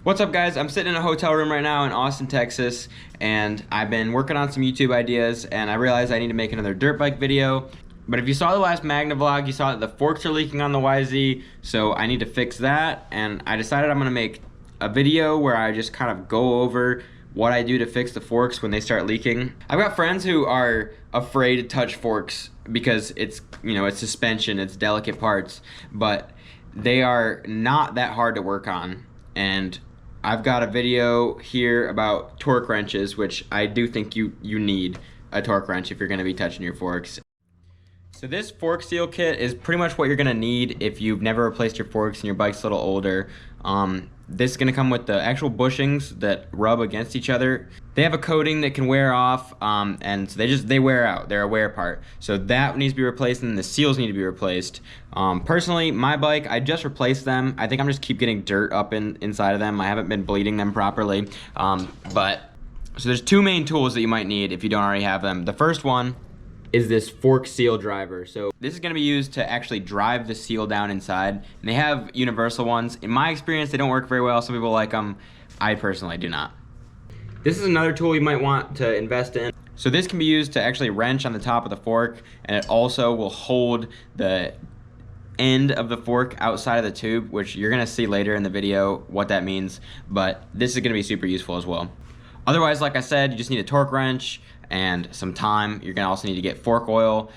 What's up, guys? I'm sitting in a hotel room right now in Austin, Texas, and I've been working on some YouTube ideas, and I realized I need to make another dirt bike video. But if you saw the last Magna vlog, you saw that the forks are leaking on the YZ, so I need to fix that, and I decided I'm gonna make a video where I just kind of go over what I do to fix the forks when they start leaking. I've got friends who are afraid to touch forks because it's, you know, it's suspension, it's delicate parts, but they are not that hard to work on. And I've got a video here about torque wrenches, which I do think you need a torque wrench if you're gonna be touching your forks. So this fork seal kit is pretty much what you're gonna need if you've never replaced your forks and your bike's a little older. This is gonna come with the actual bushings that rub against each other. They have a coating that can wear off, and so they wear out. They're a wear part. So that needs to be replaced, and the seals need to be replaced. Personally, my bike, I just replaced them. I think I'm just keep getting dirt up inside of them. I haven't been bleeding them properly. So there's two main tools that you might need if you don't already have them. The first one is this fork seal driver. So this is gonna be used to actually drive the seal down inside. And they have universal ones. In my experience, they don't work very well. Some people like them. I personally do not. This is another tool you might want to invest in. So this can be used to actually wrench on the top of the fork, and it also will hold the end of the fork outside of the tube, which you're gonna see later in the video what that means, but this is gonna be super useful as well. Otherwise, like I said, you just need a torque wrench and some time. You're gonna also need to get fork oil.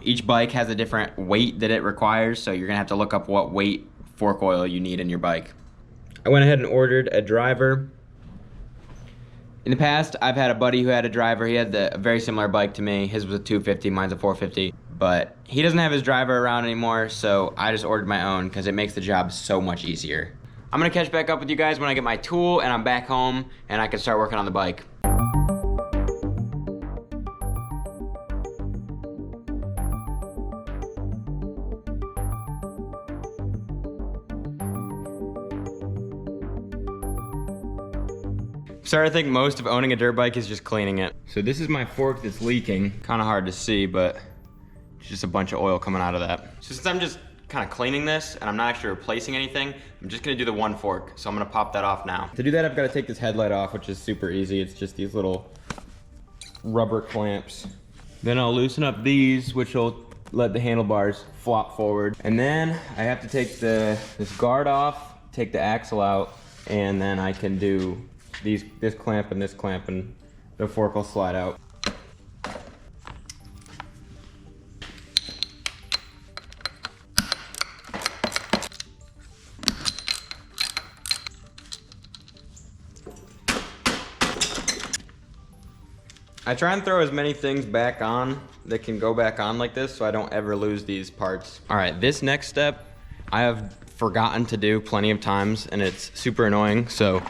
Each bike has a different weight that it requires, so you're gonna have to look up what weight fork oil you need in your bike. I went ahead and ordered a driver. In the past, I've had a buddy who had a driver. He had a very similar bike to me. His was a 250, mine's a 450. But he doesn't have his driver around anymore, so I just ordered my own because it makes the job so much easier. I'm gonna catch back up with you guys when I get my tool and I'm back home and I can start working on the bike. So I think most of owning a dirt bike is just cleaning it. So this is my fork that's leaking. Kind of hard to see, but it's just a bunch of oil coming out of that. So since I'm just kind of cleaning this and I'm not actually replacing anything, I'm just gonna do the one fork. So I'm gonna pop that off now. To do that, I've got to take this headlight off, which is super easy. It's just these little rubber clamps. Then I'll loosen up these, which will let the handlebars flop forward. And then I have to take this guard off, take the axle out, and then I can do this clamp, and the fork will slide out. I try and throw as many things back on that can go back on like this so I don't ever lose these parts. All right, this next step I have forgotten to do plenty of times and it's super annoying, so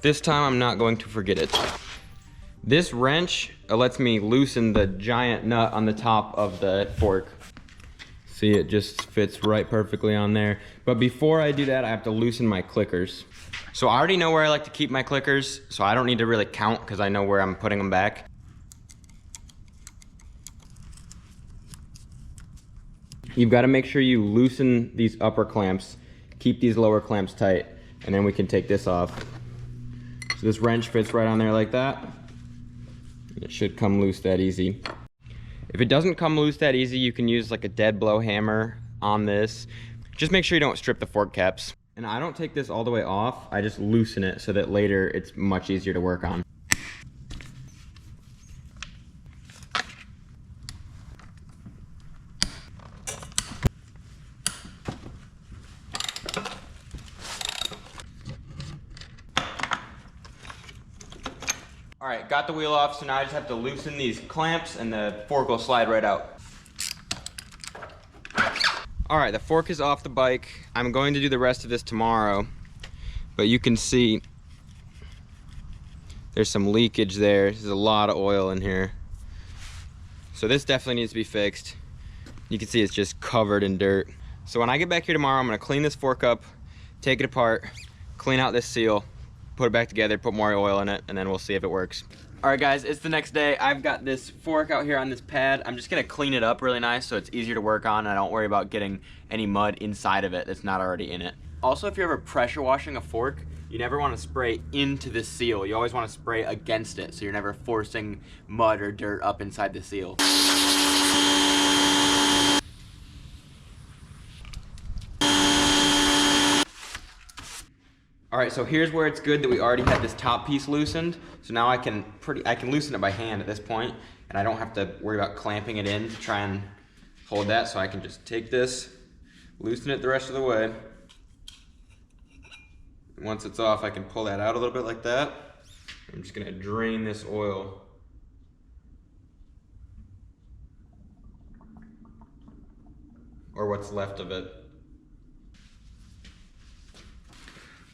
this time I'm not going to forget it. This wrench lets me loosen the giant nut on the top of the fork. See, it just fits right perfectly on there. But before I do that, I have to loosen my clickers. So I already know where I like to keep my clickers, so I don't need to really count because I know where I'm putting them back. You've got to make sure you loosen these upper clamps, keep these lower clamps tight, and then we can take this off. So this wrench fits right on there like that. It should come loose that easy. If it doesn't come loose that easy, you can use like a dead blow hammer on this. Just make sure you don't strip the fork caps. And I don't take this all the way off, I just loosen it so that later it's much easier to work on. All right, got the wheel off, so now I just have to loosen these clamps and the fork will slide right out. All right, the fork is off the bike. I'm going to do the rest of this tomorrow, but you can see there's some leakage there. There's a lot of oil in here. So this definitely needs to be fixed. You can see it's just covered in dirt. So when I get back here tomorrow, I'm gonna clean this fork up, take it apart, clean out this seal, put it back together, put more oil in it, and then we'll see if it works. All right, guys, it's the next day. I've got this fork out here on this pad. I'm just gonna clean it up really nice so it's easier to work on and I don't worry about getting any mud inside of it that's not already in it. Also, if you're ever pressure washing a fork, you never want to spray into the seal. You always want to spray against it, so you're never forcing mud or dirt up inside the seal. All right, so here's where it's good that we already had this top piece loosened. So now I can loosen it by hand at this point, and I don't have to worry about clamping it in to try and hold that. So I can just take this, loosen it the rest of the way. And once it's off, I can pull that out a little bit like that. I'm just gonna drain this oil. Or what's left of it.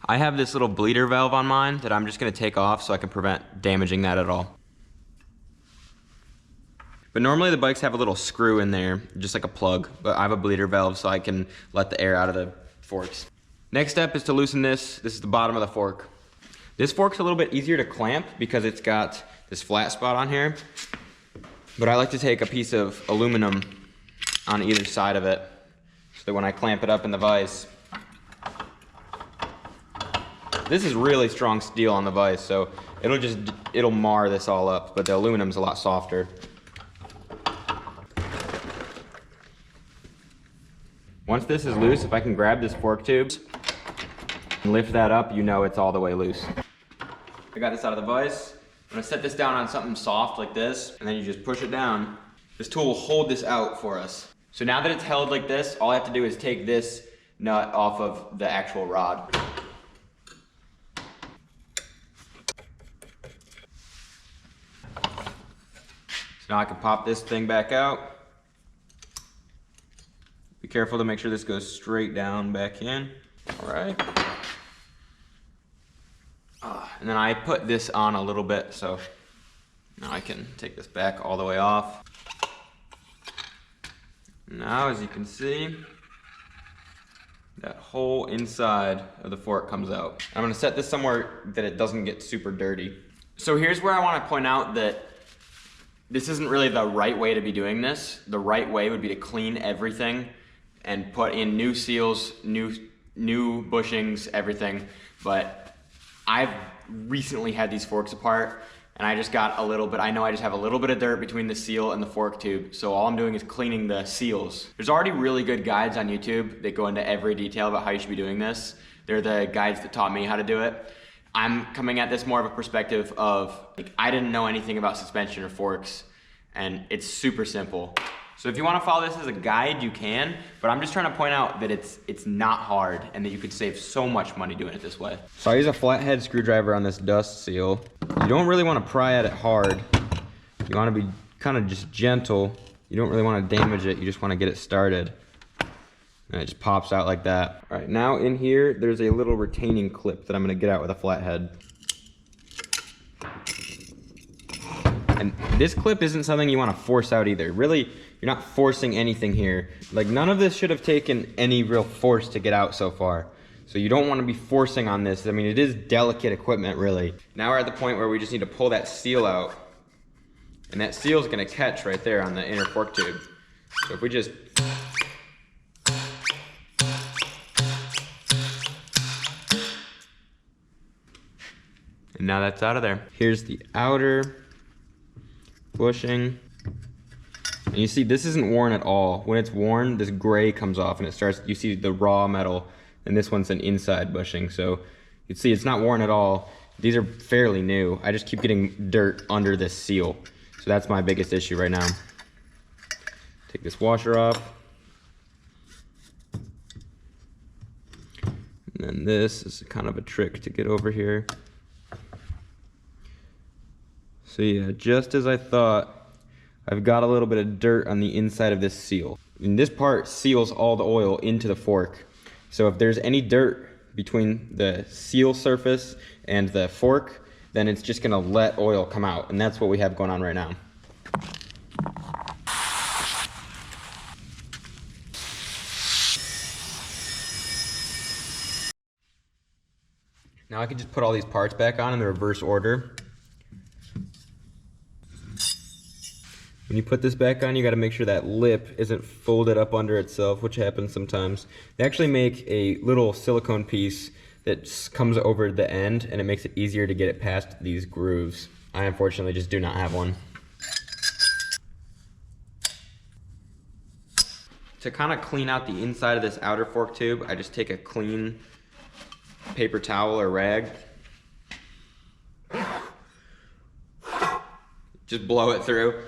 I have this little bleeder valve on mine that I'm just gonna take off so I can prevent damaging that at all. But normally the bikes have a little screw in there, just like a plug, but I have a bleeder valve so I can let the air out of the forks. Next step is to loosen this. This is the bottom of the fork. This fork's a little bit easier to clamp because it's got this flat spot on here, but I like to take a piece of aluminum on either side of it so that when I clamp it up in the vise, this is really strong steel on the vise, so it'll mar this all up, but the aluminum's a lot softer. Once this is loose, if I can grab this fork tube and lift that up, you know it's all the way loose. I got this out of the vise. I'm gonna set this down on something soft like this, and then you just push it down. This tool will hold this out for us. So now that it's held like this, all I have to do is take this nut off of the actual rod. So now I can pop this thing back out. Be careful to make sure this goes straight down back in. All right. And then I put this on a little bit, so now I can take this back all the way off. Now, as you can see, that whole inside of the fork comes out. I'm gonna set this somewhere that it doesn't get super dirty. So here's where I wanna point out that this isn't really the right way to be doing this. The right way would be to clean everything and put in new seals, new bushings, everything. But I've recently had these forks apart, and I just got a little bit, I know I just have a little bit of dirt between the seal and the fork tube, so all I'm doing is cleaning the seals. There's already really good guides on YouTube that go into every detail about how you should be doing this. They're the guides that taught me how to do it. I'm coming at this more of a perspective of, like, I didn't know anything about suspension or forks, and it's super simple. So if you want to follow this as a guide, you can, but I'm just trying to point out that it's not hard and that you could save so much money doing it this way. So I use a flathead screwdriver on this dust seal. You don't really want to pry at it hard. You want to be kind of just gentle. You don't really want to damage it. You just want to get it started. And it just pops out like that. All right, now in here, there's a little retaining clip that I'm gonna get out with a flathead. And this clip isn't something you want to force out either. Really, you're not forcing anything here. Like, none of this should have taken any real force to get out so far. So you don't want to be forcing on this. I mean, it is delicate equipment, really. Now we're at the point where we just need to pull that seal out. And that seal is gonna catch right there on the inner fork tube. So if we just and now that's out of there. Here's the outer bushing. And you see, this isn't worn at all. When it's worn, this gray comes off and it starts, you see the raw metal, and this one's an inside bushing. So you see it's not worn at all. These are fairly new. I just keep getting dirt under this seal. So that's my biggest issue right now. Take this washer off. And then this is kind of a trick to get over here. So yeah, just as I thought, I've got a little bit of dirt on the inside of this seal. And this part seals all the oil into the fork. So if there's any dirt between the seal surface and the fork, then it's just gonna let oil come out. And that's what we have going on right now. Now I can just put all these parts back on in the reverse order. When you put this back on, you gotta make sure that lip isn't folded up under itself, which happens sometimes. They actually make a little silicone piece that comes over the end, and it makes it easier to get it past these grooves. I unfortunately just do not have one. To kind of clean out the inside of this outer fork tube, I just take a clean paper towel or rag. Just blow it through.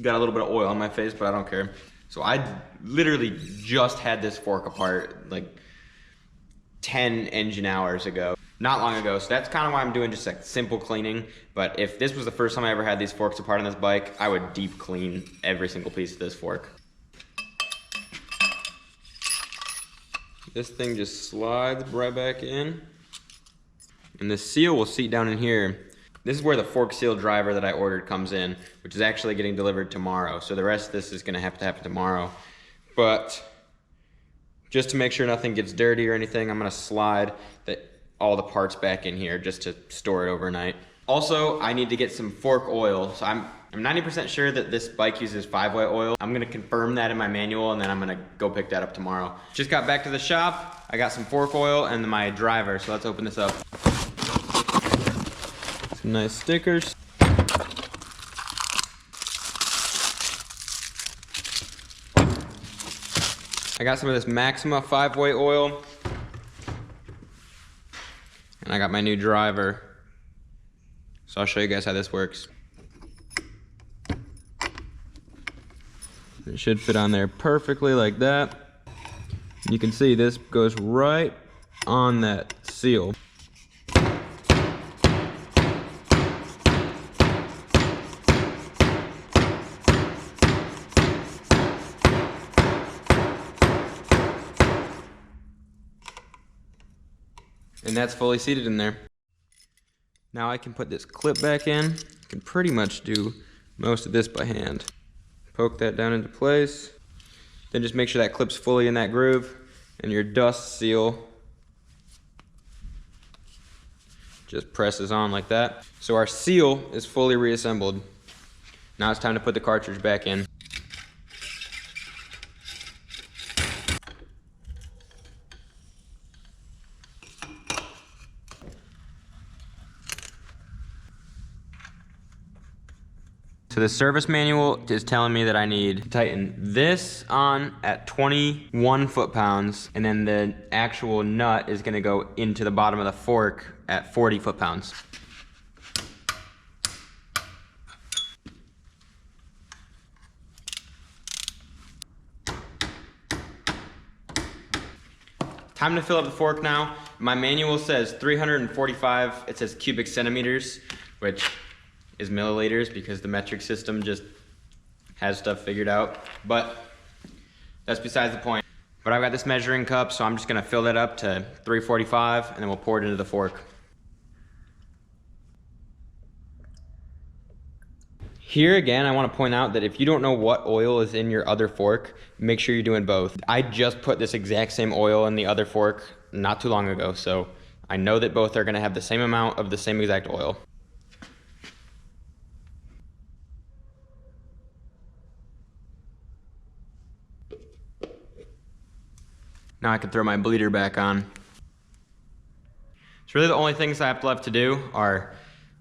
Got a little bit of oil on my face, but I don't care. So I literally just had this fork apart like 10 engine hours ago. Not long ago, so that's kind of why I'm doing just like simple cleaning. But if this was the first time I ever had these forks apart on this bike, I would deep clean every single piece of this fork. This thing just slides right back in. And the seal will seat down in here. This is where the fork seal driver that I ordered comes in, which is actually getting delivered tomorrow. So the rest of this is gonna have to happen tomorrow. But just to make sure nothing gets dirty or anything, I'm gonna slide all the parts back in here just to store it overnight. Also, I need to get some fork oil. So I'm 90% sure that this bike uses 5-way oil. I'm gonna confirm that in my manual, and then I'm gonna go pick that up tomorrow. Just got back to the shop. I got some fork oil and my driver, so let's open this up. Some nice stickers. I got some of this Maxima 5-way oil. And I got my new driver. So I'll show you guys how this works. It should fit on there perfectly like that. You can see this goes right on that seal. And that's fully seated in there. Now I can put this clip back in. I can pretty much do most of this by hand. Poke that down into place. Then just make sure that clip's fully in that groove, and your dust seal just presses on like that. So our seal is fully reassembled. Now it's time to put the cartridge back in. So the service manual is telling me that I need to tighten this on at 21 foot-pounds, and then the actual nut is gonna go into the bottom of the fork at 40 foot-pounds. Time to fill up the fork now. My manual says 345, it says cubic centimeters, which is milliliters because the metric system just has stuff figured out. But that's besides the point. But I've got this measuring cup, so I'm just gonna fill that up to 345, and then we'll pour it into the fork. Here again, I want to point out that if you don't know what oil is in your other fork, make sure you're doing both. I just put this exact same oil in the other fork not too long ago, so I know that both are gonna have the same amount of the same exact oil. Now I can throw my bleeder back on. So really the only things I have left to do are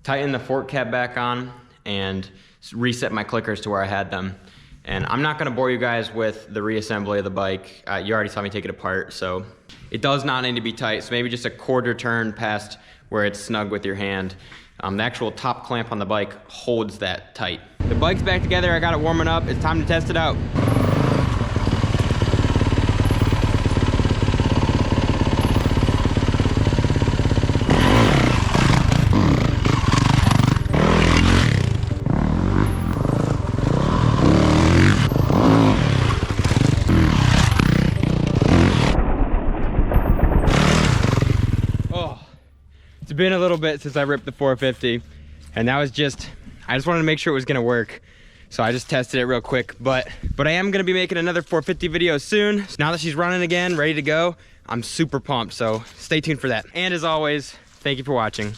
tighten the fork cap back on and reset my clickers to where I had them. And I'm not gonna bore you guys with the reassembly of the bike. You already saw me take it apart, so it does not need to be tight. So maybe just a quarter turn past where it's snug with your hand. The actual top clamp on the bike holds that tight. The bike's back together, I got it warming up. It's time to test it out. It's been a little bit since I ripped the 450, and that was I just wanted to make sure it was gonna work. So I just tested it real quick, but I am gonna be making another 450 video soon. So now that she's running again, ready to go, I'm super pumped, so stay tuned for that. And as always, thank you for watching.